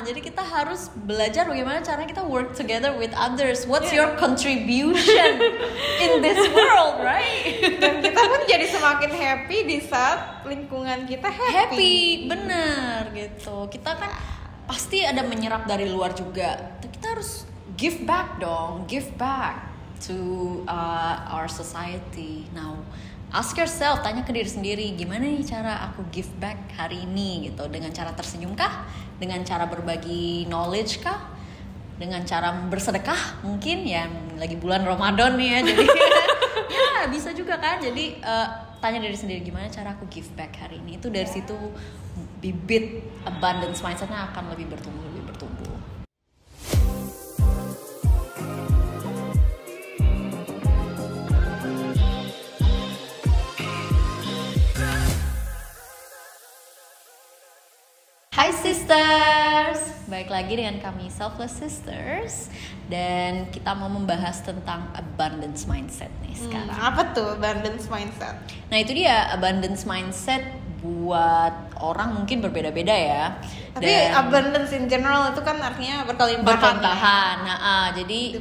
Jadi kita harus belajar bagaimana caranya kita work together with others. What's your contribution in this world, right? Dan kita pun jadi semakin happy di saat lingkungan kita happy. Bener gitu. Kita kan pasti ada menyerap dari luar juga. Kita harus give back dong, give back to our society. Now, ask yourself, tanya ke diri sendiri, gimana nih cara aku give back hari ini gitu? Dengan cara tersenyum kah? Dengan cara berbagi knowledge kah? Dengan cara bersedekah mungkin ya, lagi bulan Ramadan nih ya, jadi ya bisa juga kan. Jadi tanya diri sendiri, gimana cara aku give back hari ini? Itu dari situ bibit abundance mindsetnya akan lebih bertumbuh. Hai sisters, balik lagi dengan kami Selfless Sisters. Dan kita mau membahas tentang abundance mindset nih sekarang. Apa tuh abundance mindset? Nah itu dia, abundance mindset buat orang mungkin berbeda-beda ya. Tapi abundance in general itu kan artinya berkelimpahan. Nah, jadi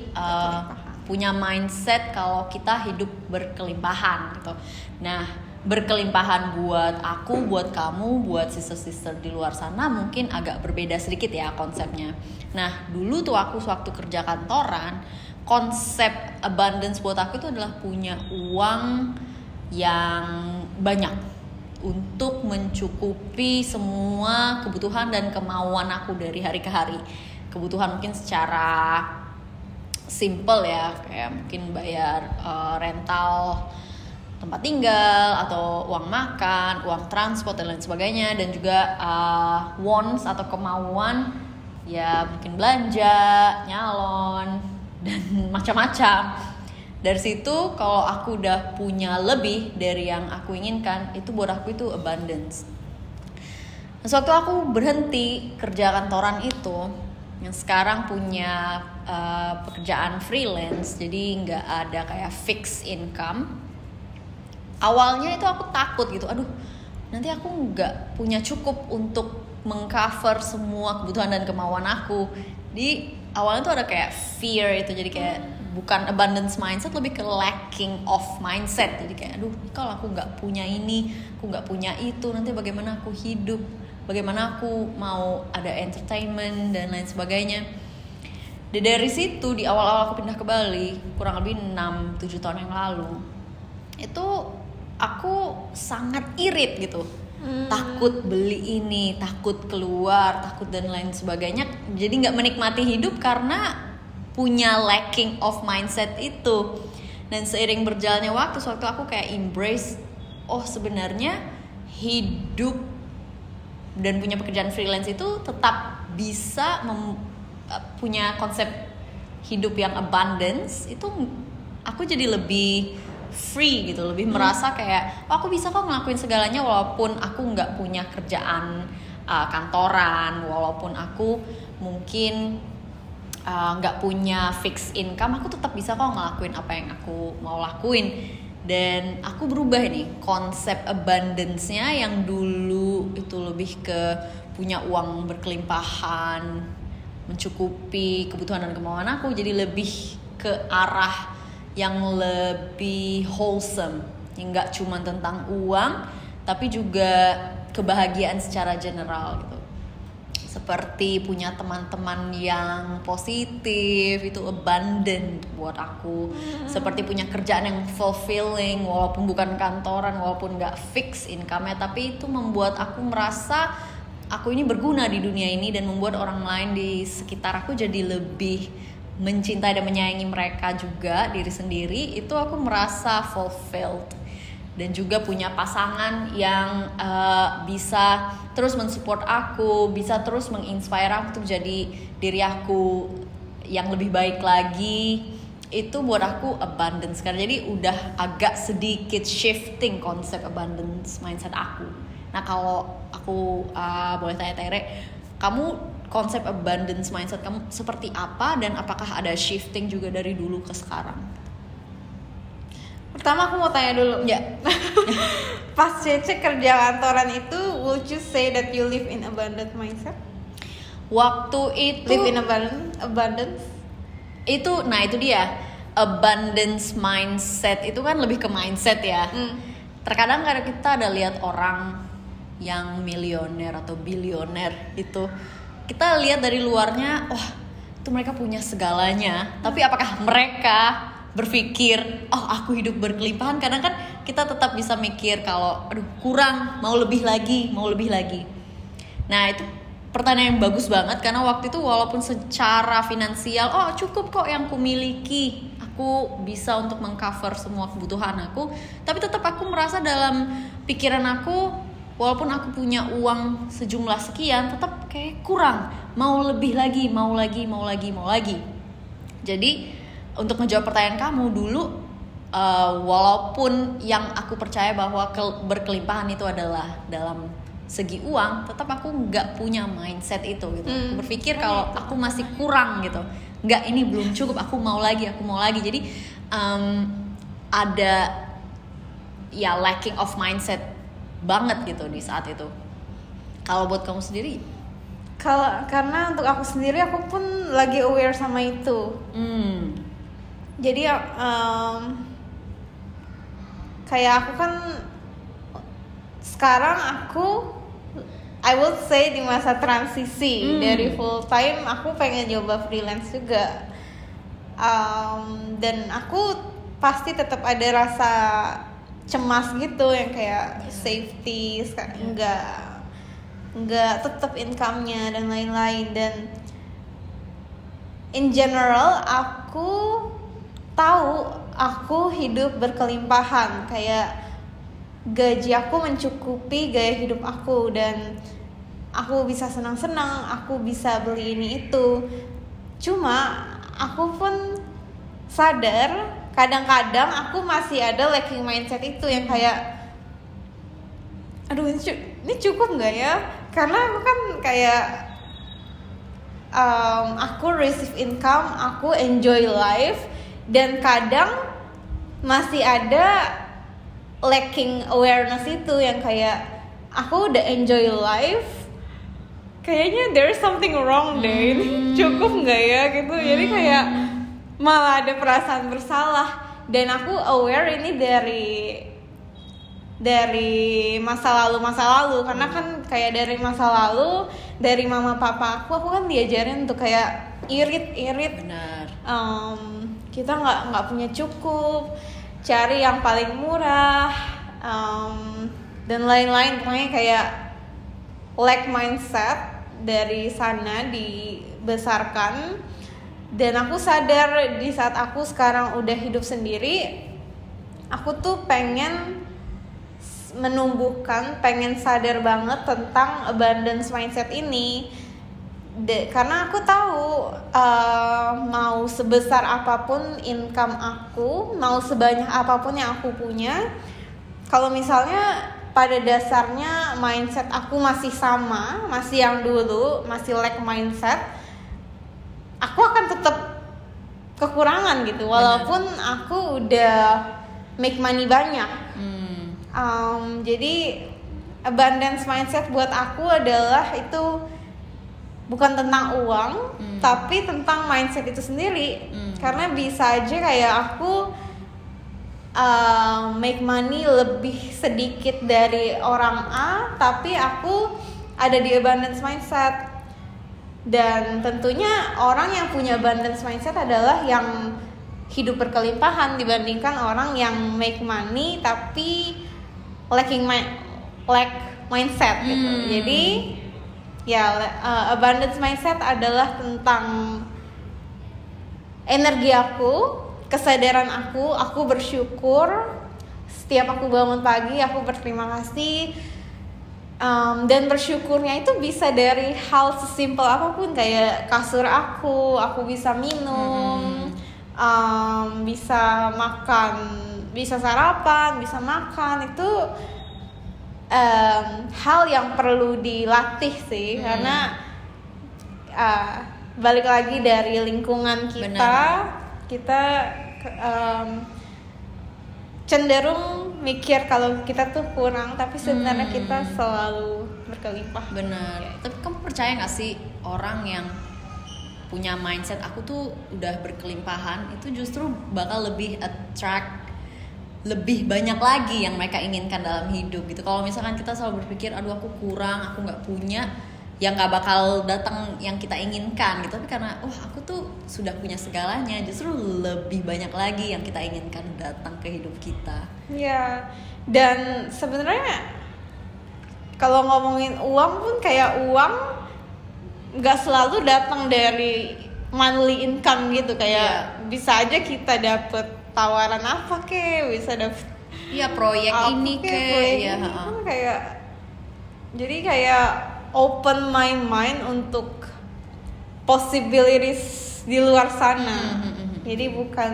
punya mindset kalau kita hidup berkelimpahan gitu. Nah, berkelimpahan buat aku, buat kamu, buat sister-sister di luar sana mungkin agak berbeda sedikit ya konsepnya. Nah, dulu tuh aku waktu kerja kantoran, konsep abundance buat aku itu adalah punya uang yang banyak untuk mencukupi semua kebutuhan dan kemauan aku dari hari ke hari. Kebutuhan mungkin secara simple ya, kayak mungkin bayar rental tempat tinggal atau uang makan, uang transport dan lain sebagainya, dan juga wants atau kemauan ya mungkin belanja, nyalon dan macam-macam. Dari situ kalau aku udah punya lebih dari yang aku inginkan, itu buat aku itu abundance. Nah, sewaktu aku berhenti kerja kantoran itu, yang sekarang punya pekerjaan freelance, jadi nggak ada kayak fixed income. Awalnya itu aku takut gitu, aduh nanti aku nggak punya cukup untuk mengcover semua kebutuhan dan kemauan aku. Di awalnya tuh ada kayak fear itu, jadi kayak bukan abundance mindset, lebih ke lacking of mindset. Jadi kayak aduh kalau aku nggak punya ini, aku nggak punya itu, nanti bagaimana aku hidup, bagaimana aku mau ada entertainment dan lain sebagainya. Dan dari situ di awal-awal aku pindah ke Bali kurang lebih 6-7 tahun yang lalu, itu aku sangat irit gitu, takut beli ini, takut keluar, takut dan lain sebagainya. Jadi nggak menikmati hidup karena punya lacking of mindset itu. Dan seiring berjalannya waktu, sewaktu aku kayak embrace, oh sebenarnya hidup dan punya pekerjaan freelance itu tetap bisa punya konsep hidup yang abundance. Itu aku jadi lebih free gitu, lebih merasa kayak oh, aku bisa kok ngelakuin segalanya walaupun aku nggak punya kerjaan kantoran, walaupun aku mungkin nggak punya fixed income, aku tetap bisa kok ngelakuin apa yang aku mau lakuin. Dan aku berubah nih konsep abundance-nya, yang dulu itu lebih ke punya uang berkelimpahan, mencukupi kebutuhan dan kemauan aku, jadi lebih ke arah yang lebih wholesome, yang nggak cuma tentang uang tapi juga kebahagiaan secara general gitu. Seperti punya teman-teman yang positif, itu abundant buat aku. Seperti punya kerjaan yang fulfilling, walaupun bukan kantoran, walaupun nggak fix income-nya, tapi itu membuat aku merasa aku ini berguna di dunia ini, dan membuat orang lain di sekitar aku jadi lebih mencintai dan menyayangi mereka juga, diri sendiri. Itu aku merasa fulfilled. Dan juga punya pasangan yang bisa terus mensupport aku, bisa terus menginspire aku untuk jadi diri aku yang lebih baik lagi. Itu buat aku abundance. Karena jadi udah agak sedikit shifting konsep abundance mindset aku. Nah kalau aku boleh tanya Tere, kamu konsep abundance mindset kamu seperti apa, dan apakah ada shifting juga dari dulu ke sekarang? Pertama aku mau tanya dulu ya. Pas Cece kerja kantoran itu, would you say that you live in abundant mindset? Waktu itu Live in abundance. Itu dia, abundance mindset itu kan lebih ke mindset ya. Terkadang kita ada lihat orang yang milioner atau bilioner itu, kita lihat dari luarnya, wah itu mereka punya segalanya. Tapi apakah mereka berpikir, oh aku hidup berkelimpahan? Kadang kan kita tetap bisa mikir kalau, aduh kurang, mau lebih lagi. Nah itu pertanyaan yang bagus banget, karena waktu itu walaupun secara finansial, oh cukup kok yang kumiliki, aku bisa untuk mengcover semua kebutuhan aku, tapi tetap aku merasa dalam pikiran aku, walaupun aku punya uang sejumlah sekian, tetap kayak kurang, mau lebih lagi. Jadi untuk menjawab pertanyaan kamu dulu, walaupun yang aku percaya bahwa berkelimpahan itu adalah dalam segi uang, tetap aku nggak punya mindset itu gitu. Aku berpikir kalau aku masih kurang gitu, nggak, ini belum cukup, aku mau lagi. Jadi ada ya lacking of mindset banget gitu di saat itu. Kalau buat kamu sendiri? Karena untuk aku sendiri, aku pun lagi aware sama itu. Jadi kayak aku kan sekarang I would say di masa transisi dari full time, aku pengen coba freelance juga. Dan aku pasti tetap ada rasa cemas gitu, yang kayak safety, enggak tetap income-nya dan lain-lain. Dan in general aku tahu aku hidup berkelimpahan, kayak gaji aku mencukupi gaya hidup aku, dan aku bisa senang-senang, aku bisa beli ini itu. Cuma aku pun sadar kadang-kadang aku masih ada lacking mindset itu, yang kayak, aduh ini cukup nggak ya? Karena aku kan kayak aku receive income, aku enjoy life, dan kadang masih ada lacking awareness itu, yang kayak aku udah enjoy life, kayaknya there's something wrong deh, ini cukup nggak ya gitu. Jadi kayak malah ada perasaan bersalah, dan aku aware ini dari masa lalu, karena kan kayak dari masa lalu, dari mama papa aku kan diajarin untuk kayak irit. Benar. Kita nggak punya cukup, cari yang paling murah, dan lain-lain. Pokoknya kayak lack mindset dari sana dibesarkan. Dan aku sadar di saat aku sekarang udah hidup sendiri, aku tuh pengen sadar banget tentang abundance mindset ini. Karena aku tahu mau sebesar apapun income aku, mau sebanyak apapun yang aku punya, kalau misalnya pada dasarnya mindset aku masih sama, masih yang dulu, masih lack mindset, aku akan tetap kekurangan gitu. Walaupun aku udah make money banyak. Jadi abundance mindset buat aku adalah itu bukan tentang uang, tapi tentang mindset itu sendiri. Karena bisa aja kayak aku make money lebih sedikit dari orang A, tapi aku ada di abundance mindset. Dan tentunya orang yang punya abundance mindset adalah yang hidup berkelimpahan, dibandingkan orang yang make money tapi lack mindset gitu. Jadi ya abundance mindset adalah tentang energi aku, kesadaran aku bersyukur setiap aku bangun pagi, aku berterima kasih. Dan bersyukurnya itu bisa dari hal sesimpel apapun, kayak kasur aku bisa minum, bisa makan, bisa sarapan, bisa makan. Itu hal yang perlu dilatih sih. Karena balik lagi dari lingkungan kita. Kita cenderung mikir kalau kita tuh kurang, tapi sebenarnya kita selalu berkelimpah. Benar. Tapi kamu percaya nggak sih, orang yang punya mindset aku tuh udah berkelimpahan, itu justru bakal lebih attract lebih banyak lagi yang mereka inginkan dalam hidup gitu. Kalau misalkan kita selalu berpikir aduh aku kurang, aku nggak punya, ya nggak bakal datang yang kita inginkan gitu. Tapi karena aku tuh sudah punya segalanya, justru lebih banyak lagi yang kita inginkan datang ke hidup kita. Ya, dan sebenarnya kalau ngomongin uang pun kayak uang nggak selalu datang dari monthly income gitu, kayak bisa aja kita dapet tawaran apa bisa dapet proyek ini ya kan kayak, jadi kayak open my mind untuk possibilities di luar sana. Jadi bukan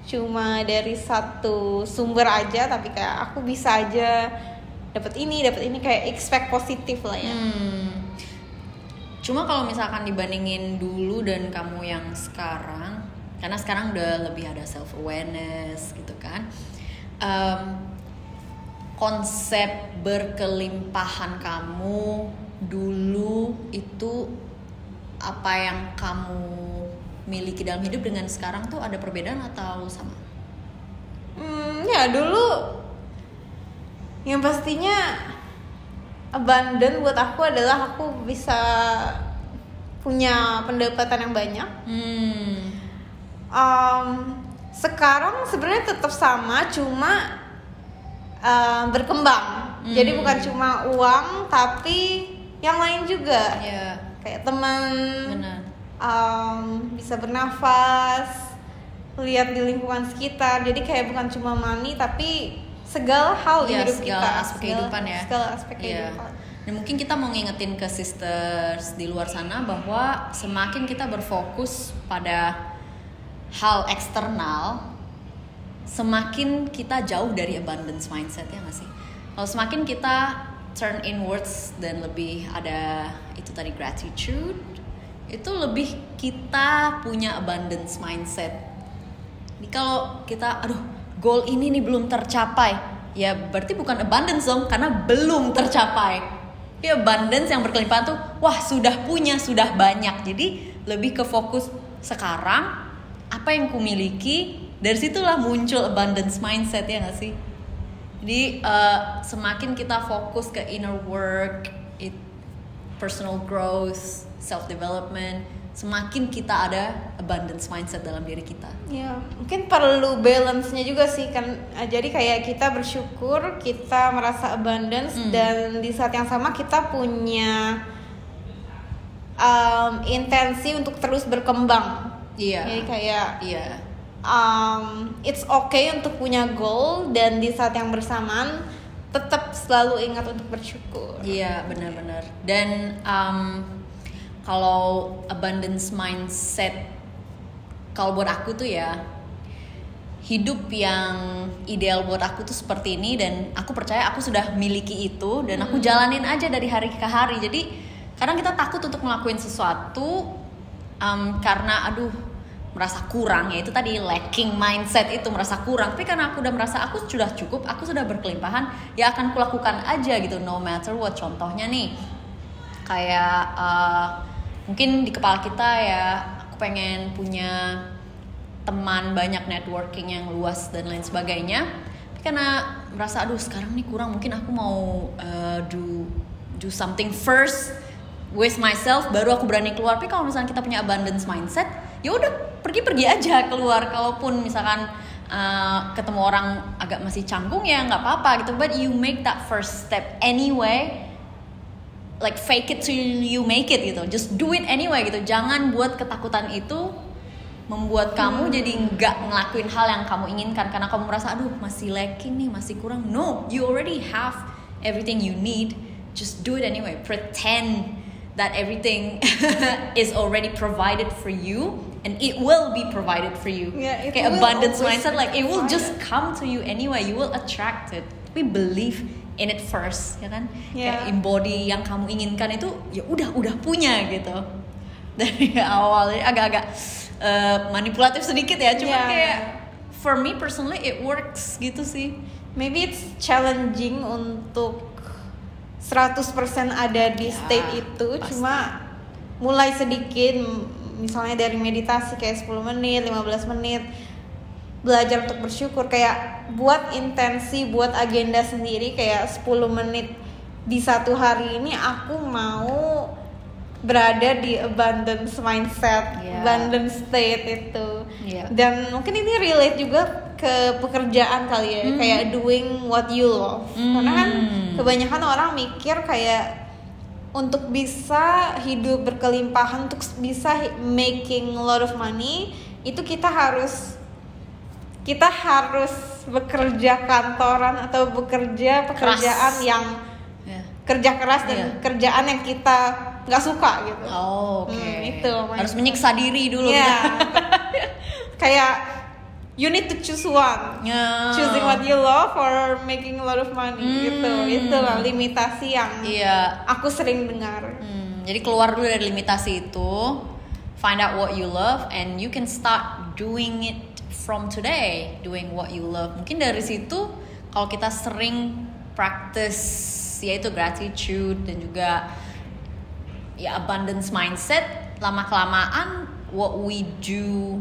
cuma dari satu sumber aja, tapi kayak aku bisa aja dapat ini, kayak expect positif lah ya. Cuma kalau misalkan dibandingin dulu dan kamu yang sekarang, karena sekarang udah lebih ada self awareness gitu kan, konsep berkelimpahan kamu dulu itu apa yang kamu miliki dalam hidup dengan sekarang tuh ada perbedaan atau sama? Ya dulu yang pastinya abundant buat aku adalah aku bisa punya pendapatan yang banyak. Sekarang sebenarnya tetap sama, cuma berkembang. Jadi bukan cuma uang, tapi yang lain juga. Kayak teman, bisa bernafas, lihat di lingkungan sekitar. Jadi kayak bukan cuma money, tapi segala hal di hidup kita, segala aspek kehidupan. Dan mungkin kita mau ngingetin ke sisters di luar sana bahwa semakin kita berfokus pada hal eksternal, semakin kita jauh dari abundance mindset, ya nggak sih? Kalau semakin kita turn inwards dan lebih ada itu tadi gratitude, itu lebih kita punya abundance mindset. Jadi kalau kita goal ini nih belum tercapai, ya berarti bukan abundance dong, karena belum tercapai. Ya abundance yang berkelimpahan tuh sudah punya, sudah banyak. Jadi lebih ke fokus sekarang, apa yang kumiliki, dari situlah muncul abundance mindset, ya nggak sih? Jadi semakin kita fokus ke inner work, personal growth, self development, semakin kita ada abundance mindset dalam diri kita. Ya, mungkin perlu balance-nya juga sih kan. Jadi kayak kita bersyukur, kita merasa abundance, dan di saat yang sama kita punya intensi untuk terus berkembang. Jadi kayak it's okay untuk punya goal, dan di saat yang bersamaan tetap selalu ingat untuk bersyukur. Iya, benar-benar. Dan kalau abundance mindset, kalau buat aku tuh ya, hidup yang ideal buat aku tuh seperti ini, dan aku percaya aku sudah miliki itu, dan aku jalanin aja dari hari ke hari. Jadi kadang kita takut untuk ngelakuin sesuatu karena merasa kurang, ya itu tadi lacking mindset itu, merasa kurang. Tapi karena aku udah merasa aku sudah cukup, aku sudah berkelimpahan, ya akan kulakukan aja gitu, no matter what. Contohnya nih, kayak mungkin di kepala kita ya, aku pengen punya teman banyak, networking yang luas dan lain sebagainya. Tapi karena merasa sekarang nih kurang, mungkin aku mau do something first with myself, baru aku berani keluar. Tapi kalau misalnya kita punya abundance mindset, ya udah pergi aja keluar. Kalaupun misalkan ketemu orang agak masih canggung, ya nggak apa-apa gitu. But you make that first step anyway. Like fake it till you make it gitu. Just do it anyway gitu. Jangan buat ketakutan itu membuat kamu jadi nggak ngelakuin hal yang kamu inginkan karena kamu merasa masih lacking nih, masih kurang. No, you already have everything you need. Just do it anyway. Pretend that everything is already provided for you, and it will be provided for you. Kayak abundance mindset, like it will just come to you anyway. You will attract it. We believe in it first, ya kan? Kayak embody yang kamu inginkan itu, ya udah punya gitu. Dari awal agak-agak manipulatif sedikit ya, cuma kayak for me personally it works gitu sih. Maybe it's challenging untuk 100% ada di state itu, pasti. Cuma mulai sedikit, misalnya dari meditasi kayak 10 menit, 15 menit, belajar untuk bersyukur, kayak buat intensi, buat agenda sendiri kayak 10 menit di satu hari ini aku mau berada di abundance mindset, abundance state itu. Dan mungkin ini relate juga ke pekerjaan kali ya, kayak doing what you love. Karena kan kebanyakan orang mikir kayak untuk bisa hidup berkelimpahan, untuk bisa making a lot of money, itu kita harus bekerja kantoran atau bekerja pekerjaan keras, yang kerja keras dan kerjaan yang kita nggak suka gitu. Itu harus menyiksa diri dulu. Kayak you need to choose one, choosing what you love or making a lot of money gitu. Itulah limitasi yang aku sering dengar. Jadi keluar dulu dari limitasi itu, find out what you love and you can start doing it from today, doing what you love. Mungkin dari situ kalau kita sering practice yaitu gratitude dan juga abundance mindset, lama kelamaan what we do,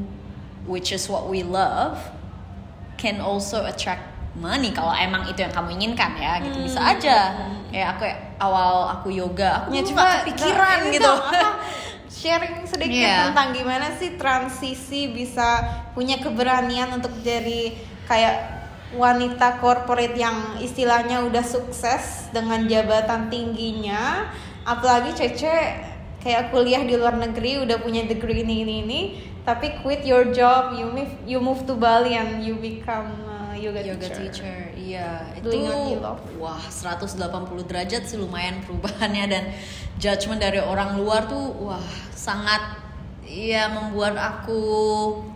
which is what we love, can also attract money kalau emang itu yang kamu inginkan ya gitu. Bisa aja aku awal aku yoga aku cuma kepikiran gitu. Sharing sedikit tentang gimana sih transisi bisa punya keberanian untuk jadi kayak wanita corporate yang istilahnya udah sukses dengan jabatan tingginya, apalagi Cece kayak kuliah di luar negeri udah punya degree ini, tapi quit your job, you move to Bali and you become yoga teacher. Iya, itu wah 180 derajat sih lumayan perubahannya, dan judgement dari orang luar tuh wah sangat membuat aku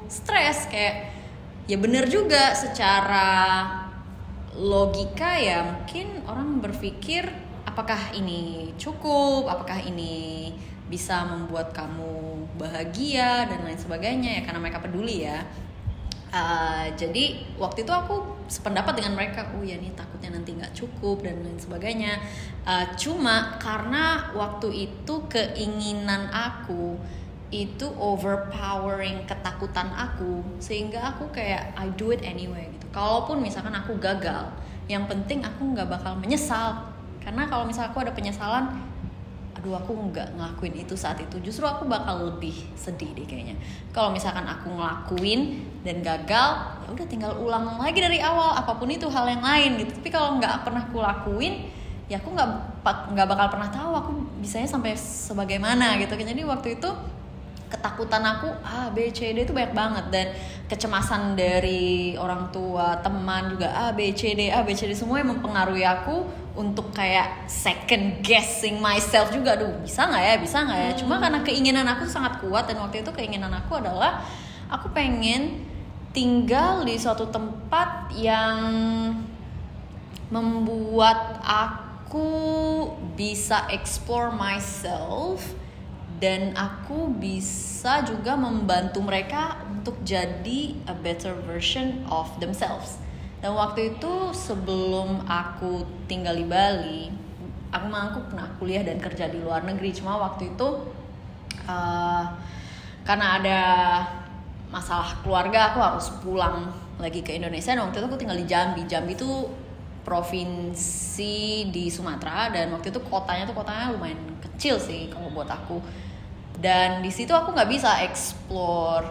stres. Kayak ya bener juga secara logika ya, mungkin orang berpikir apakah ini cukup, apakah ini bisa membuat kamu bahagia dan lain sebagainya ya, karena mereka peduli ya. Jadi waktu itu aku sependapat dengan mereka, nih takutnya nanti nggak cukup dan lain sebagainya. Cuma karena waktu itu keinginan aku itu overpowering ketakutan aku, sehingga aku kayak I do it anyway gitu. Kalaupun misalkan aku gagal, yang penting aku nggak bakal menyesal. Karena kalau misalkan aku ada penyesalan, aduh aku nggak ngelakuin itu saat itu, justru aku bakal lebih sedih deh kayaknya. Kalau misalkan aku ngelakuin dan gagal, ya udah tinggal ulang lagi dari awal, apapun itu hal yang lain gitu. Tapi kalau nggak pernah aku lakuin, ya aku nggak bakal pernah tahu aku bisanya sampai sebagaimana gitu. Jadi waktu itu ketakutan aku A, B, C, D itu banyak banget, dan kecemasan dari orang tua, teman juga A, B, C, D semua yang mempengaruhi aku untuk kayak second guessing myself juga. Aduh bisa nggak ya. Cuma karena keinginan aku sangat kuat, dan waktu itu keinginan aku adalah aku pengen tinggal di suatu tempat yang membuat aku bisa explore myself, dan aku bisa juga membantu mereka untuk jadi a better version of themselves. Dan waktu itu sebelum aku tinggal di Bali, aku pernah kuliah dan kerja di luar negeri. Cuma waktu itu karena ada masalah keluarga, aku harus pulang lagi ke Indonesia. Dan waktu itu aku tinggal di Jambi. Jambi itu provinsi di Sumatera, dan waktu itu kotanya lumayan kecil sih kalau buat aku. Dan di situ aku nggak bisa explore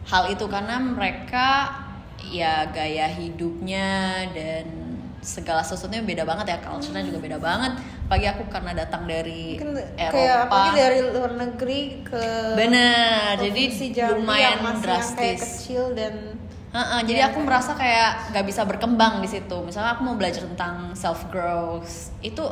hal itu karena mereka ya gaya hidupnya dan segala sesuatunya beda banget ya, culture-nya juga beda banget. Pagi aku karena datang dari Eropa, kayak apalagi dari luar negeri ke bener, jadi lumayan drastis, kayak kecil dan jadi aku merasa kayak nggak bisa berkembang di situ. Misalnya aku mau belajar tentang self growth, itu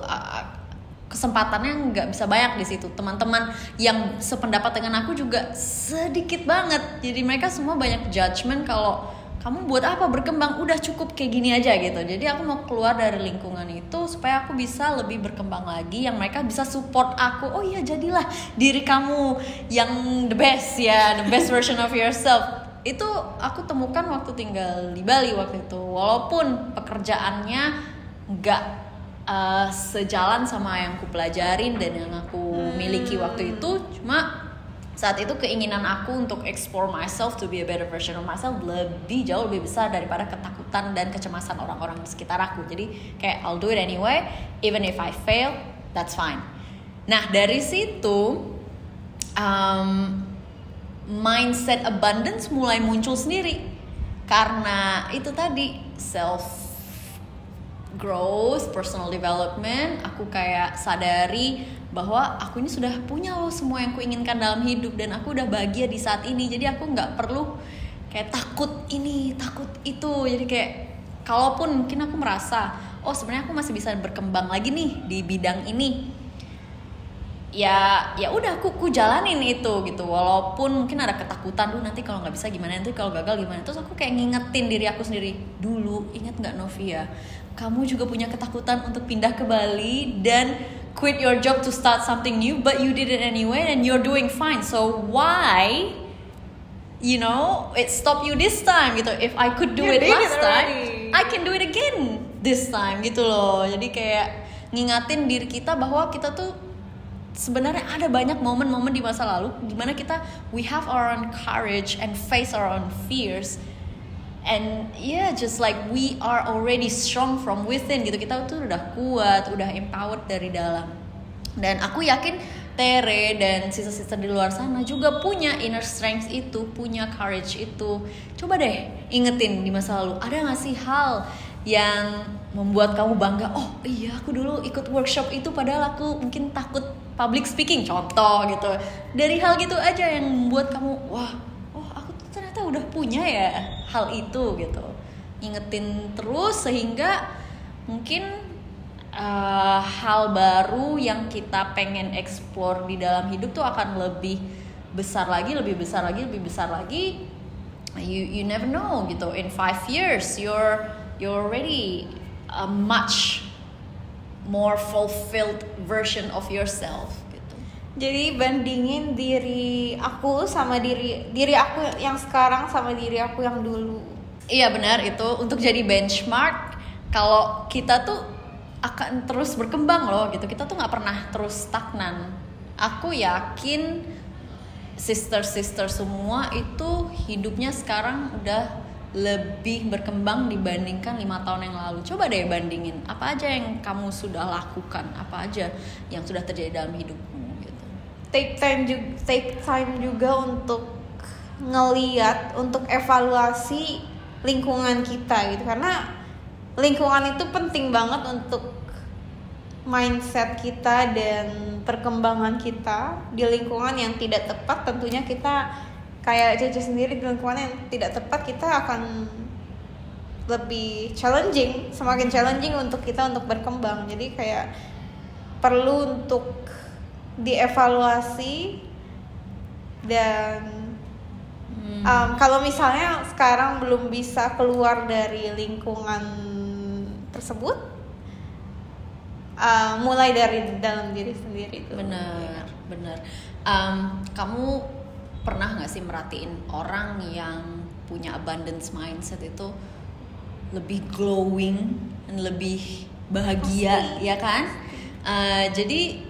kesempatannya nggak bisa banyak di situ. Teman-teman yang sependapat dengan aku juga sedikit banget. Jadi mereka semua banyak judgement kalau kamu buat apa berkembang, udah cukup kayak gini aja gitu. Jadi aku mau keluar dari lingkungan itu supaya aku bisa lebih berkembang lagi, yang mereka bisa support aku. Oh iya, jadilah diri kamu yang the best ya, the best version of yourself. Itu aku temukan waktu tinggal di Bali waktu itu. Walaupun pekerjaannya nggak sejalan sama yang aku pelajarin dan yang aku aku miliki waktu itu. Cuma saat itu keinginan aku untuk explore myself to be a better version of myself jauh lebih besar daripada ketakutan dan kecemasan orang-orang di sekitar aku. Jadi kayak I'll do it anyway, even if I fail, that's fine. Nah dari situ mindset abundance mulai muncul sendiri, karena itu tadi self growth, personal development. Aku kayak sadari bahwa aku ini sudah punya loh semua yang kuinginkan dalam hidup, dan aku udah bahagia di saat ini. Jadi aku nggak perlu kayak takut ini, takut itu. Jadi kayak kalaupun mungkin aku merasa sebenarnya aku masih bisa berkembang lagi nih di bidang ini, ya udah aku jalanin itu gitu. Walaupun mungkin ada ketakutan, nanti kalau nggak bisa gimana, nanti kalau gagal gimana. Terus aku kayak ngingetin diri aku sendiri, dulu ingat nggak Novia, kamu juga punya ketakutan untuk pindah ke Bali dan quit your job to start something new, but you did it anyway and you're doing fine. So why, it stopped you this time gitu. If I could do it last time, I can do it again this time gitu loh. Jadi kayak ngingatin diri kita bahwa kita tuh sebenarnya ada banyak momen-momen di masa lalu di mana we have our own courage and face our own fears. And just like we are already strong from within gitu. Kita tuh udah kuat, udah empowered dari dalam. Dan aku yakin Tere dan sisa-sisa di luar sana juga punya inner strength itu, punya courage itu. Coba deh ingetin di masa lalu, ada gak sih hal yang membuat kamu bangga? Oh iya, aku dulu ikut workshop itu padahal aku mungkin takut public speaking, contoh gitu. Dari hal gitu aja yang membuat kamu, aku ternyata udah punya ya hal itu gitu. Ingetin terus sehingga mungkin hal baru yang kita pengen explore di dalam hidup tuh akan lebih besar lagi. You never know gitu. In 5 years you're already a much more fulfilled version of yourself. Jadi bandingin diri aku sama diri aku yang sekarang sama diri aku yang dulu. Iya benar, itu untuk jadi benchmark. Kalau kita tuh akan terus berkembang loh gitu. Kita tuh nggak pernah terus stagnan. Aku yakin sister semua itu hidupnya sekarang udah lebih berkembang dibandingkan 5 tahun yang lalu. Coba deh bandingin apa aja yang kamu sudah lakukan, apa aja yang sudah terjadi dalam hidupmu. Take time juga untuk ngeliat, untuk evaluasi lingkungan kita gitu, karena lingkungan itu penting banget untuk mindset kita dan perkembangan kita. Di lingkungan yang tidak tepat tentunya kita kayak Cece sendiri, di lingkungan yang tidak tepat kita akan lebih semakin challenging untuk kita untuk berkembang. Jadi kayak perlu untuk dievaluasi. Dan kalau misalnya sekarang belum bisa keluar dari lingkungan tersebut, mulai dari dalam diri sendiri itu. Benar. Kamu pernah nggak sih merhatiin orang yang punya abundance mindset itu lebih glowing dan lebih bahagia? Pasti. Ya kan? Jadi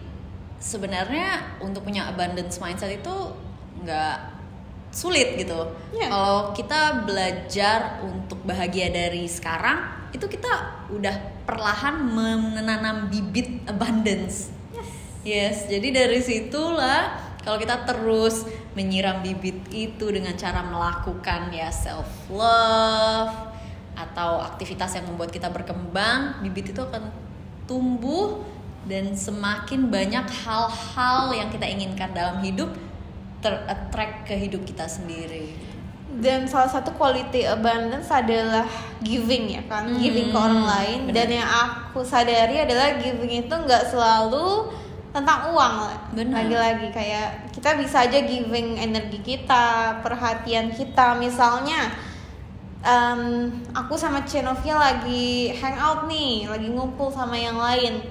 sebenarnya untuk punya abundance mindset itu nggak sulit gitu. Kalau kita belajar untuk bahagia dari sekarang, itu kita udah perlahan menanam bibit abundance. Yes, jadi dari situlah kalau kita terus menyiram bibit itu dengan cara melakukan self love atau aktivitas yang membuat kita berkembang, bibit itu akan tumbuh. Dan semakin banyak hal-hal yang kita inginkan dalam hidup ter-attract ke hidup kita sendiri. Dan salah satu quality abundance adalah giving ya kan, giving ke orang lain. Bener. Dan yang aku sadari adalah giving itu nggak selalu tentang uang. Bener. Lagi-lagi kayak kita bisa aja giving energi kita, perhatian kita. Misalnya aku sama Cenovia lagi hangout nih, lagi ngumpul sama yang lain.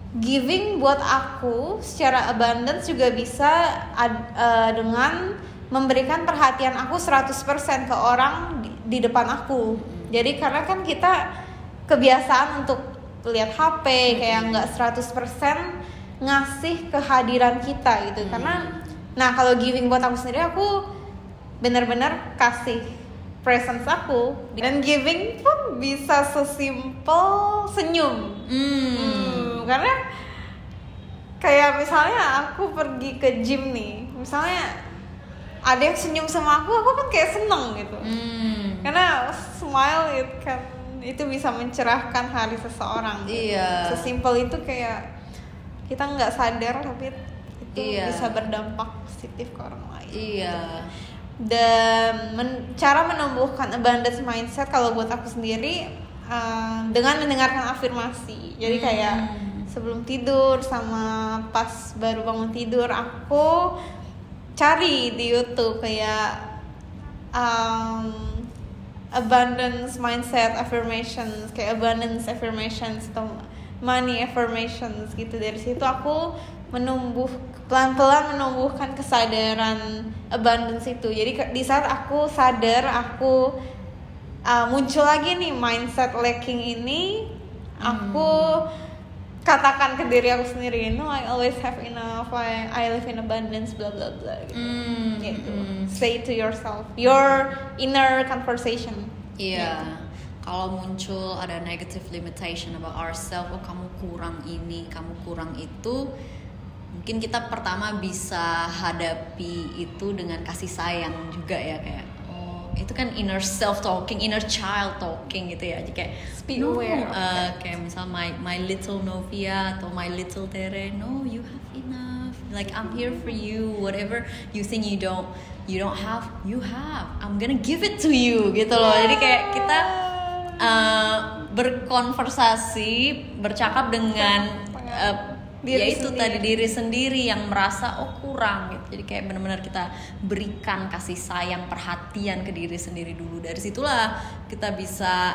Giving buat aku secara abundance juga bisa dengan memberikan perhatian aku 100% ke orang di depan aku. Jadi karena kan kita kebiasaan untuk lihat HP kayak nggak 100% ngasih kehadiran kita gitu. Karena nah kalau giving buat aku sendiri, aku benar-benar kasih presence aku, dan giving pun bisa sesimpel senyum. Karena kayak misalnya aku pergi ke gym nih, misalnya ada yang senyum sama aku kan kayak seneng gitu. Karena smile itu bisa mencerahkan hari seseorang. Iya. Sesimpel itu, kayak kita nggak sadar tapi itu bisa berdampak positif ke orang lain. Iya. Dan cara menumbuhkan abundance mindset kalau buat aku sendiri dengan mendengarkan afirmasi. Jadi kayak sebelum tidur sama pas baru bangun tidur, aku cari di YouTube kayak abundance mindset affirmations, kayak abundance affirmations atau money affirmations gitu. Dari situ aku pelan-pelan menumbuhkan kesadaran abundance itu. Jadi di saat aku sadar, aku muncul lagi nih mindset lacking ini, aku katakan ke diri aku sendiri, no, I always have enough, I live in abundance, bla bla bla gitu. Say to yourself, your inner conversation. Iya. Kalau muncul ada negative limitation about ourselves, oh kamu kurang ini, kamu kurang itu, mungkin kita pertama bisa hadapi itu dengan kasih sayang juga ya, kayak itu kan inner self talking, inner child talking gitu ya. Jadi kayak be aware. Kayak misal my little Novia atau my little Tere, no, you have enough. Like I'm here for you. Whatever you think you don't have, you have. I'm gonna give it to you gitu loh. Jadi kayak kita berkonversasi, bercakap dengan diri sendiri yang merasa kurang gitu. Jadi kayak benar-benar kita berikan kasih sayang, perhatian ke diri sendiri dulu. Dari situlah kita bisa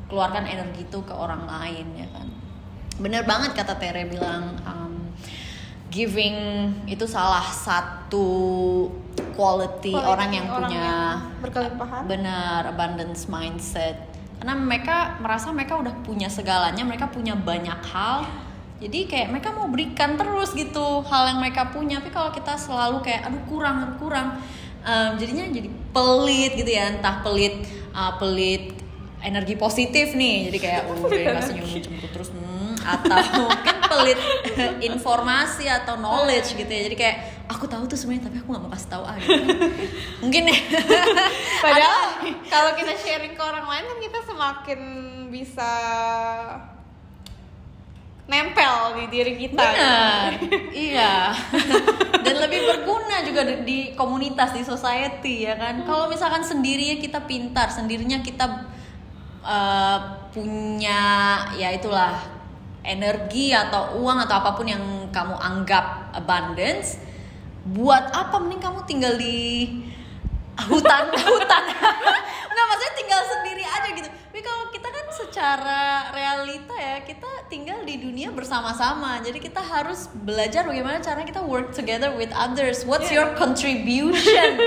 keluarkan energi itu ke orang lain ya kan. Bener banget kata Tere bilang, giving itu salah satu quality orang yang punya berkelimpahan. Benar, abundance mindset. Karena mereka merasa mereka udah punya segalanya, mereka punya banyak hal. Jadi kayak mereka mau berikan terus gitu hal yang mereka punya. Tapi kalau kita selalu kayak aduh kurang, jadinya jadi pelit gitu ya. Entah pelit energi positif nih. Jadi kayak nggak senyum-senyum terus atau mungkin pelit informasi atau knowledge gitu ya. Jadi kayak aku tahu tuh semuanya tapi aku nggak mau kasih tahu gitu. Mungkin ya. Padahal kalau kita sharing ke orang lain kan kita semakin bisa nempel di diri kita. Benar. Iya. Dan lebih berguna juga di komunitas, di society ya kan. Kalau misalkan sendirinya kita pintar, sendirinya kita punya ya itulah energi atau uang atau apapun yang kamu anggap abundance, buat apa? Mending kamu tinggal di hutan. Nggak, maksudnya tinggal sendiri aja gitu. Tapi kalau kita kan secara realita ya, kita tinggal di dunia bersama-sama. Jadi kita harus belajar bagaimana caranya kita work together with others. What's your contribution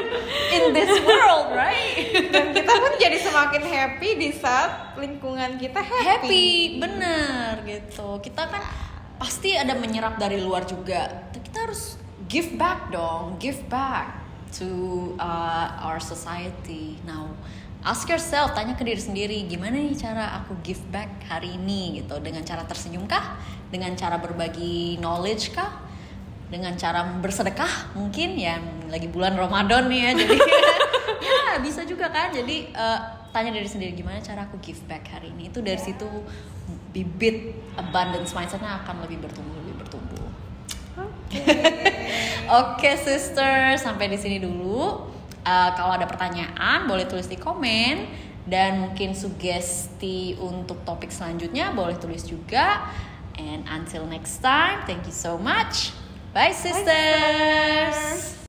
in this world, right? Dan kita pun jadi semakin happy di saat lingkungan kita happy. Bener gitu. Kita kan pasti ada menyerap dari luar juga. Kita harus give back dong, give back to our society. Now, ask yourself, tanya ke diri sendiri, gimana nih cara aku give back hari ini gitu? Dengan cara tersenyum kah? Dengan cara berbagi knowledge kah? Dengan cara bersedekah mungkin ya, lagi bulan Ramadan nih ya. Jadi ya bisa juga kan. Jadi tanya diri sendiri, gimana cara aku give back hari ini? Itu dari situ bibit abundance mindsetnya akan lebih bertumbuh. Oke, sister, sampai di sini dulu. Kalau ada pertanyaan boleh tulis di komen, dan mungkin sugesti untuk topik selanjutnya boleh tulis juga. And until next time, thank you so much. Bye, sisters.